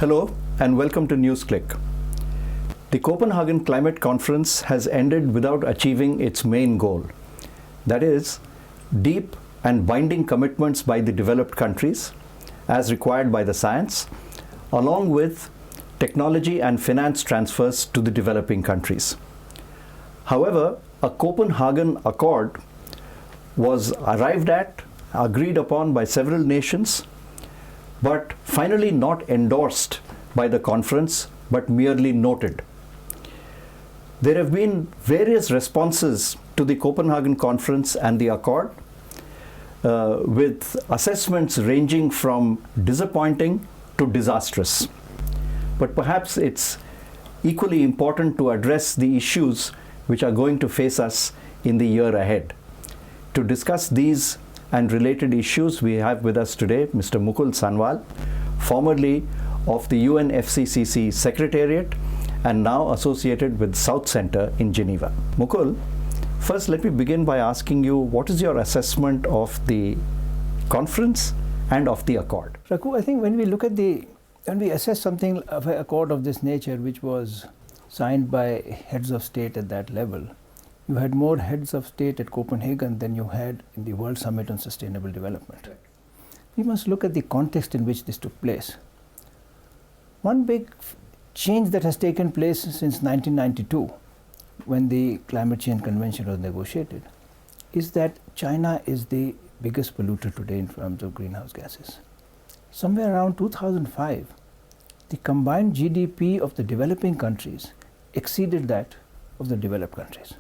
Hello and welcome to NewsClick. The Copenhagen Climate Conference has ended without achieving its main goal. That is, deep and binding commitments by the developed countries, as required by the science, along with technology and finance transfers to the developing countries. However, a Copenhagen Accord was arrived at, agreed upon by several nations, but finally not endorsed by the conference, but merely noted. There have been various responses to the Copenhagen Conference and the Accord, with assessments ranging from disappointing to disastrous. But perhaps it's equally important to address the issues which are going to face us in the year ahead. To discuss these and related issues, we have with us today Mr. Mukul Sanwal, formerly of the UNFCCC Secretariat and now associated with South Center in Geneva. Mukul, first let me begin by asking you, what is your assessment of the conference and of the accord? Raghu, I think when we assess something of an accord of this nature, which was signed by heads of state at that level, you had more heads of state at Copenhagen than you had in the World Summit on Sustainable Development. Right. We must look at the context in which this took place. One big change that has taken place since 1992, when the Climate Change Convention was negotiated, is that China is the biggest polluter today in terms of greenhouse gases. Somewhere around 2005, the combined GDP of the developing countries exceeded that of the developed countries.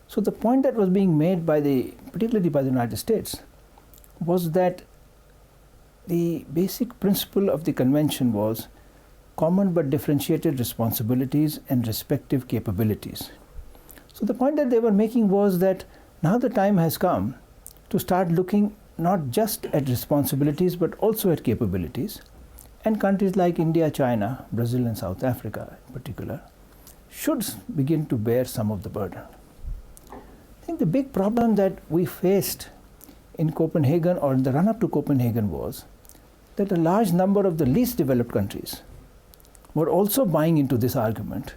So the point that was being made particularly by the United States, was that the basic principle of the convention was common but differentiated responsibilities and respective capabilities. So the point that they were making was that now the time has come to start looking not just at responsibilities but also at capabilities, and countries like India, China, Brazil and South Africa in particular should begin to bear some of the burden. I think the big problem that we faced in Copenhagen or in the run-up to Copenhagen was that a large number of the least developed countries were also buying into this argument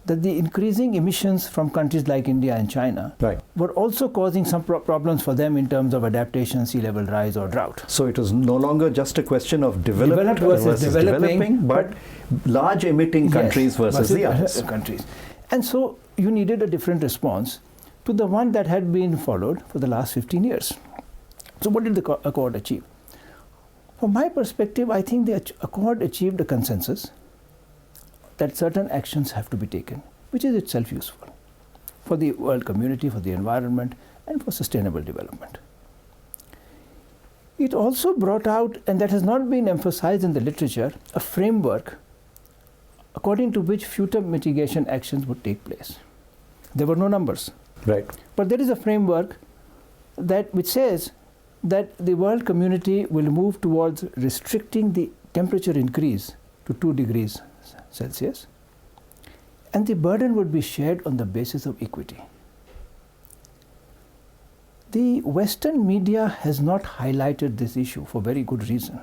that the increasing emissions from countries like India and China were also causing some problems for them in terms of adaptation, sea level rise or drought. So it was no longer just a question of developed versus developing, but large emitting countries versus the others. Countries. And so you needed a different response to the one that had been followed for the last 15 years. So what did the accord achieve? From my perspective, I think the accord achieved a consensus that certain actions have to be taken, which is itself useful for the world community, for the environment, and for sustainable development. It also brought out, and that has not been emphasized in the literature, a framework according to which future mitigation actions would take place. There were no numbers. Right. But there is a framework which says that the world community will move towards restricting the temperature increase to 2 degrees Celsius, and the burden would be shared on the basis of equity. The Western media has not highlighted this issue for very good reason,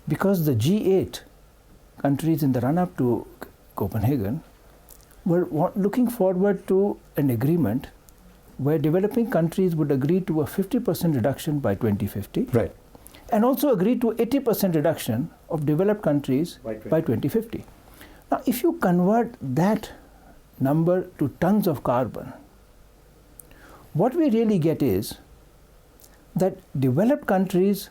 because the G8 countries in the run-up to Copenhagen were looking forward to an agreement where developing countries would agree to a 50% reduction by 2050. Right. And also agree to 80% reduction of developed countries by 2050. Now, if you convert that number to tons of carbon, what we really get is that developed countries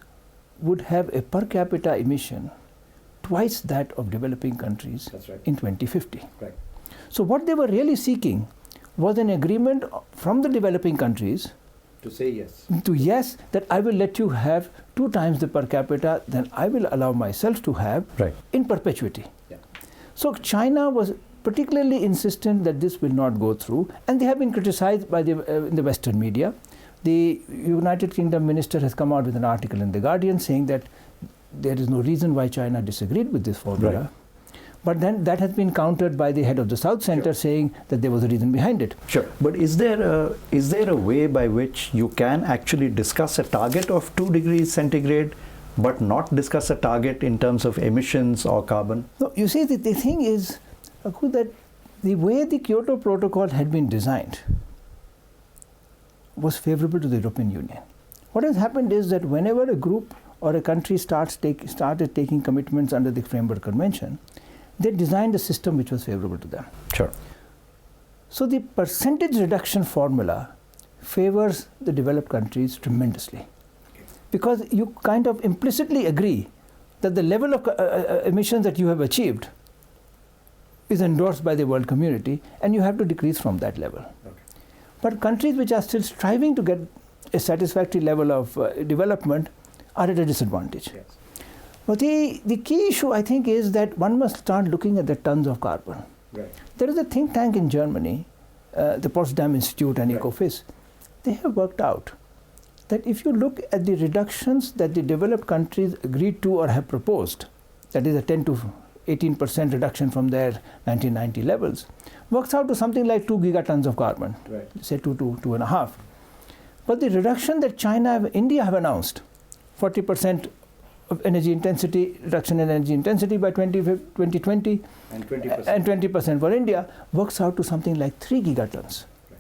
would have a per capita emission twice that of developing countries in 2050. Right. So what they were really seeking was an agreement from the developing countries to say yes. Yes, that I will let you have 2 times the per capita than I will allow myself to have in perpetuity. Yeah. So China was particularly insistent that this will not go through, and they have been criticized by in the Western media. The United Kingdom minister has come out with an article in The Guardian saying that there is no reason why China disagreed with this formula. Right. But then that has been countered by the head of the South Center saying that there was a reason behind it. Sure. But is there a way by which you can actually discuss a target of 2 degrees centigrade but not discuss a target in terms of emissions or carbon? No, you see, the thing is, Raghu, that the way the Kyoto Protocol had been designed was favorable to the European Union. What has happened is that whenever a group or a country started taking commitments under the Framework Convention, they designed a system which was favorable to them. Sure. So the percentage reduction formula favors the developed countries tremendously, because you kind of implicitly agree that the level of emissions that you have achieved is endorsed by the world community, and you have to decrease from that level. Okay. But countries which are still striving to get a satisfactory level of development are at a disadvantage. Yes. But the key issue, I think, is that one must start looking at the tons of carbon. Right. There is a think tank in Germany, the Potsdam Institute and EcoFIS. They have worked out that if you look at the reductions that the developed countries agreed to or have proposed, that is a 10 to 18% reduction from their 1990 levels, works out to something like 2 gigatons of carbon, right. Say 2 to 2.5. But the reduction that China and India have announced, 40% of energy intensity, reduction in energy intensity by 2020, and 20% for India, works out to something like 3 gigatons. Right.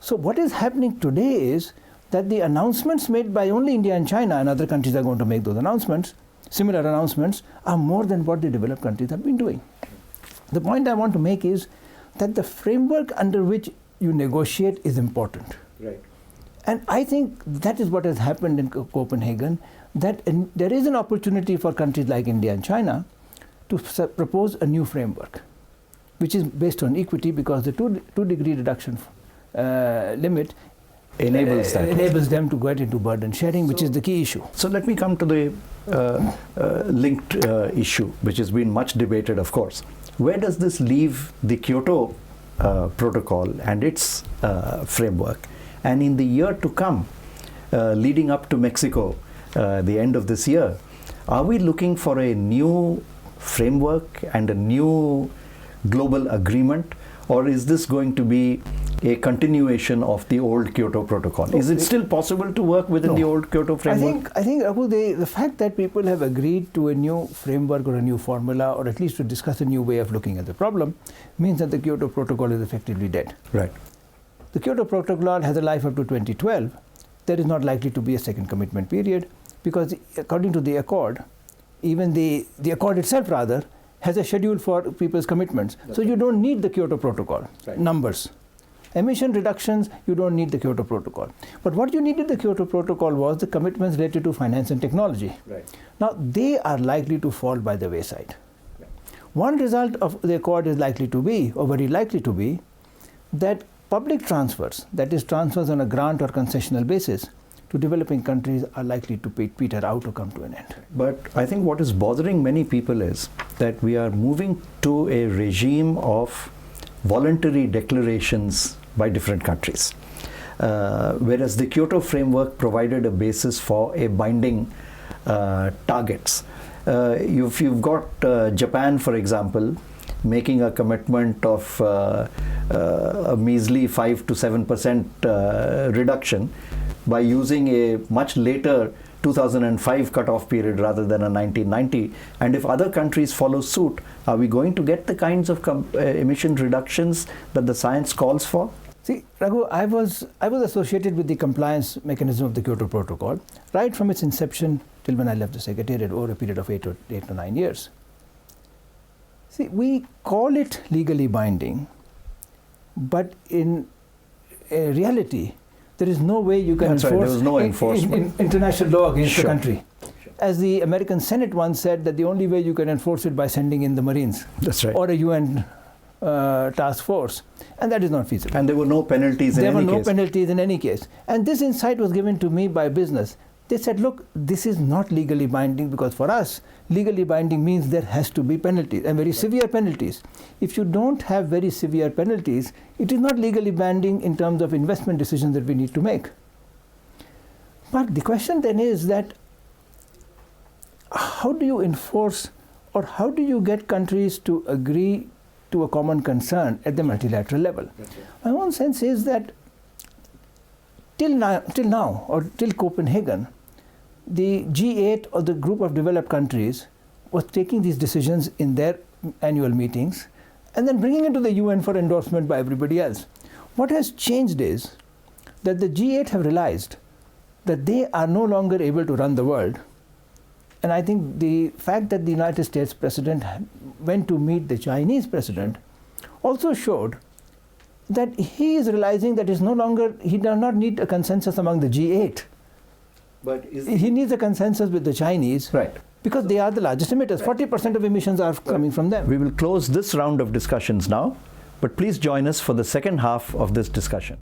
So what is happening today is that the announcements made by only India and China, and other countries are going to make those announcements, similar announcements, are more than what the developed countries have been doing. The point I want to make is that the framework under which you negotiate is important. Right. And I think that is what has happened in Copenhagen, that there is an opportunity for countries like India and China to propose a new framework, which is based on equity, because the 2-degree reduction limit enables them to get into burden sharing, which is the key issue. So let me come to the linked issue, which has been much debated, of course. Where does this leave the Kyoto Protocol and its framework? And in the year to come, leading up to Mexico, the end of this year, are we looking for a new framework and a new global agreement, or is this going to be a continuation of the old Kyoto Protocol? Is it still possible to work within the old Kyoto framework? I think Raghu, the fact that people have agreed to a new framework or a new formula, or at least to discuss a new way of looking at the problem, means that the Kyoto Protocol is effectively dead. Right. The Kyoto Protocol has a life up to 2012. There is not likely to be a second commitment period, because according to the Accord, even the Accord itself rather, has a schedule for people's commitments. So you don't need the Kyoto Protocol numbers. Emission reductions, you don't need the Kyoto Protocol. But what you needed the Kyoto Protocol was the commitments related to finance and technology. Right. Now, they are likely to fall by the wayside. Right. One result of the Accord is likely to be, or very likely to be, that public transfers, that is transfers on a grant or concessional basis, to developing countries are likely to peter out or come to an end. But I think what is bothering many people is that we are moving to a regime of voluntary declarations by different countries, whereas the Kyoto framework provided a basis for a binding targets. You've got Japan, for example, making a commitment of a measly 5 to 7% reduction by using a much later 2005 cutoff period rather than a 1990. And if other countries follow suit, are we going to get the kinds of emission reductions that the science calls for? See, Raghu, I was associated with the compliance mechanism of the Kyoto Protocol right from its inception till when I left the Secretariat over a period of 8 to 9 years. See, we call it legally binding, but in reality, there is no way you can enforce international law against the country. Sure. As the American Senate once said, that the only way you can enforce it by sending in the Marines. That's right. Or a UN task force. And that is not feasible. And there were no penalties in any case. There were no penalties in any case. And this insight was given to me by business. They said, look, this is not legally binding, because for us, legally binding means there has to be penalties, and very severe penalties. If you don't have very severe penalties, it is not legally binding in terms of investment decisions that we need to make. But the question then is that how do you enforce, or how do you get countries to agree to a common concern at the multilateral level? My own sense is that till now, or till Copenhagen, the G8 or the group of developed countries was taking these decisions in their annual meetings and then bringing it to the UN for endorsement by everybody else. What has changed is that the G8 have realized that they are no longer able to run the world. And I think the fact that the United States president went to meet the Chinese president also showed that he is realizing that he does not need a consensus among the G8. But He needs a consensus with the Chinese. Right. Because they are the largest emitters. 40% of emissions are coming from them. We will close this round of discussions now, but please join us for the second half of this discussion.